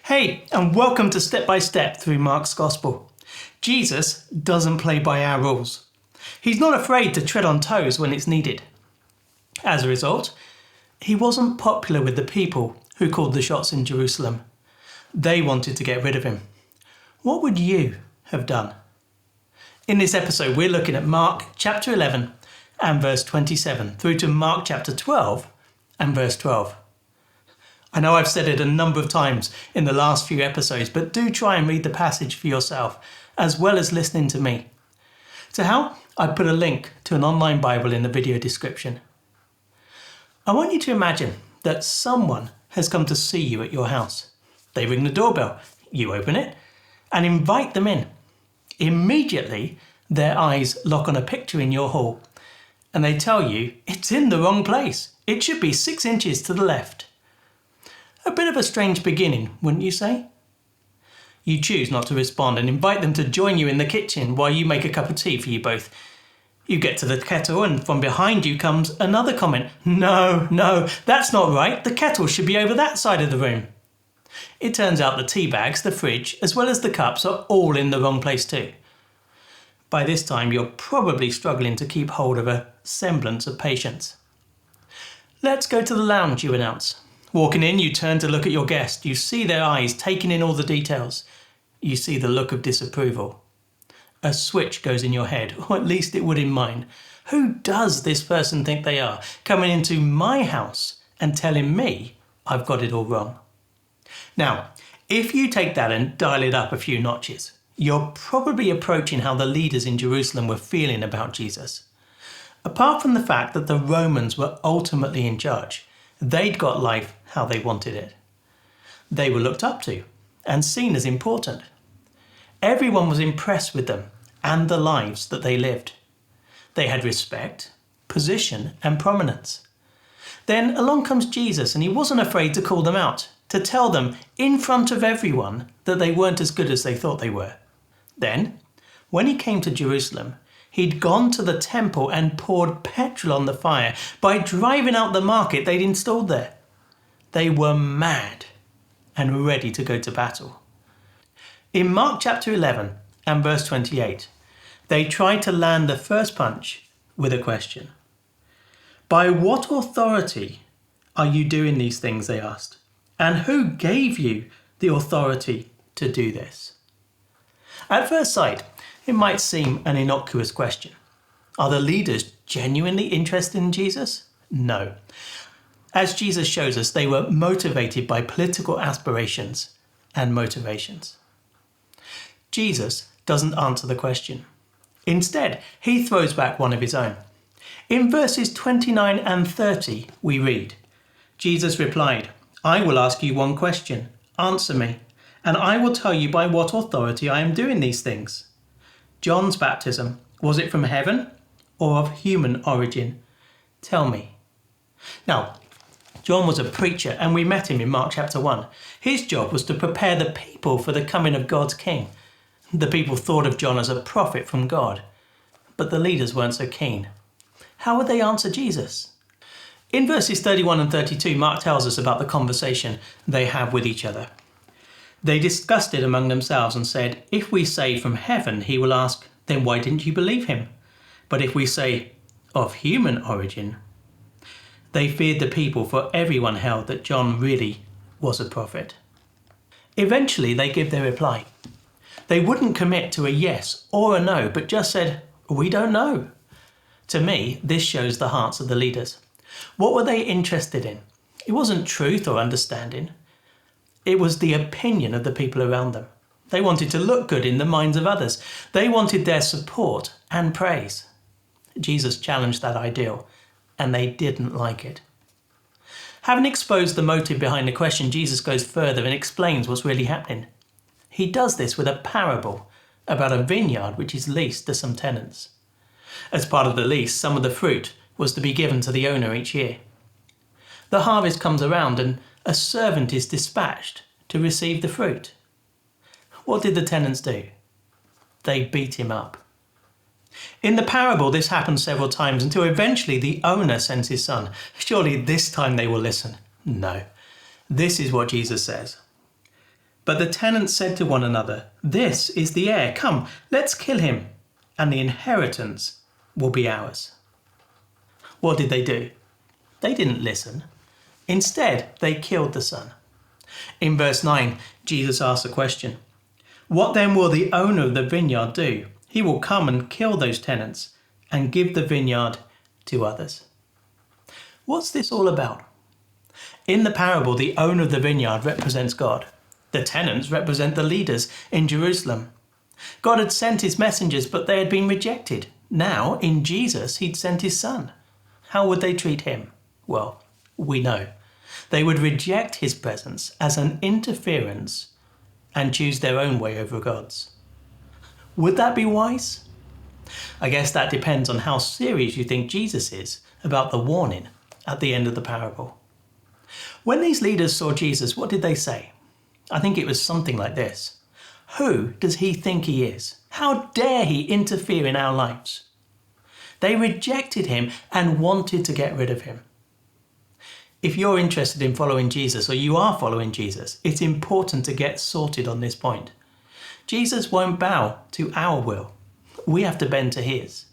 Hey, and welcome to Step by Step through Mark's Gospel. Jesus doesn't play by our rules. He's not afraid to tread on toes when it's needed. As a result, he wasn't popular with the people who called the shots in Jerusalem. They wanted to get rid of him. What would you have done? In this episode, we're looking at Mark chapter 11 and verse 27 through to Mark chapter 12 and verse 12. I know I've said it a number of times in the last few episodes, but do try and read the passage for yourself, as well as listening to me. To help, I put a link to an online Bible in the video description. I want you to imagine that someone has come to see you at your house. They ring the doorbell, you open it, and invite them in. Immediately, their eyes lock on a picture in your hall, and they tell you it's in the wrong place. It should be 6 inches to the left. A bit of a strange beginning, wouldn't you say? You choose not to respond and invite them to join you in the kitchen while you make a cup of tea for you both. You get to the kettle and from behind you comes another comment. No, that's not right. The kettle should be over that side of the room. It turns out the tea bags, the fridge, as well as the cups are all in the wrong place too. By this time, you're probably struggling to keep hold of a semblance of patience. Let's go to the lounge, you announce. Walking in, you turn to look at your guest. You see their eyes taking in all the details. You see the look of disapproval. A switch goes in your head, or at least it would in mine. Who does this person think they are, coming into my house and telling me I've got it all wrong? Now, if you take that and dial it up a few notches, you're probably approaching how the leaders in Jerusalem were feeling about Jesus. Apart from the fact that the Romans were ultimately in charge, they'd got life how they wanted it. They were looked up to and seen as important. Everyone was impressed with them and the lives that they lived. They had respect, position, and prominence. Then along comes Jesus, and he wasn't afraid to call them out, to tell them in front of everyone that they weren't as good as they thought they were. Then, when he came to Jerusalem, he'd gone to the temple and poured petrol on the fire by driving out the market they'd installed there. They were mad and ready to go to battle. In Mark chapter 11 and verse 28, they tried to land the first punch with a question. By what authority are you doing these things, they asked, and who gave you the authority to do this? At first sight, it might seem an innocuous question. Are the leaders genuinely interested in Jesus? No. As Jesus shows us, they were motivated by political aspirations and motivations. Jesus doesn't answer the question. Instead, he throws back one of his own. In verses 29 and 30, we read, Jesus replied, I will ask you one question. Answer me, and I will tell you by what authority I am doing these things. John's baptism, was it from heaven or of human origin? Tell me. Now, John was a preacher, and we met him in Mark chapter 1. His job was to prepare the people for the coming of God's king. The people thought of John as a prophet from God, but the leaders weren't so keen. How would they answer Jesus? In verses 31 and 32, Mark tells us about the conversation they have with each other. They discussed it among themselves and said, if we say from heaven, he will ask, then why didn't you believe him? But if we say of human origin, they feared the people, for everyone held that John really was a prophet. Eventually, they give their reply. They wouldn't commit to a yes or a no, but just said, we don't know. To me, this shows the hearts of the leaders. What were they interested in? It wasn't truth or understanding. It was the opinion of the people around them. They wanted to look good in the minds of others. They wanted their support and praise. Jesus challenged that ideal, and they didn't like it. Having exposed the motive behind the question, Jesus goes further and explains what's really happening. He does this with a parable about a vineyard which is leased to some tenants. As part of the lease, some of the fruit was to be given to the owner each year. The harvest comes around and a servant is dispatched to receive the fruit. What did the tenants do? They beat him up. In the parable, this happens several times until eventually the owner sends his son. Surely this time they will listen. No. This is what Jesus says. But the tenants said to one another, "This is the heir. Come, let's kill him, and the inheritance will be ours." What did they do? They didn't listen. Instead, they killed the son. In verse 9, Jesus asks a question. "What then will the owner of the vineyard do? He will come and kill those tenants and give the vineyard to others." What's this all about? In the parable, the owner of the vineyard represents God. The tenants represent the leaders in Jerusalem. God had sent his messengers, but they had been rejected. Now, in Jesus, he'd sent his son. How would they treat him? Well, we know. They would reject his presence as an interference and choose their own way over God's. Would that be wise? I guess that depends on how serious you think Jesus is about the warning at the end of the parable. When these leaders saw Jesus, what did they say? I think it was something like this. Who does he think he is? How dare he interfere in our lives? They rejected him and wanted to get rid of him. If you're interested in following Jesus, or you are following Jesus, it's important to get sorted on this point. Jesus won't bow to our will. We have to bend to his.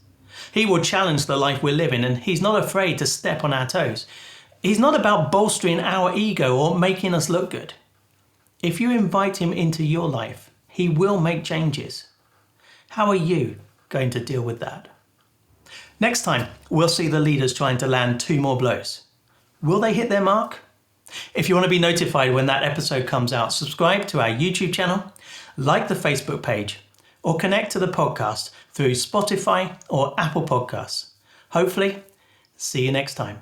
He will challenge the life we're living, and he's not afraid to step on our toes. He's not about bolstering our ego or making us look good. If you invite him into your life, he will make changes. How are you going to deal with that? Next time, we'll see the leaders trying to land 2 more blows. Will they hit their mark? If you want to be notified when that episode comes out, subscribe to our YouTube channel, like the Facebook page, or connect to the podcast through Spotify or Apple Podcasts. Hopefully, see you next time.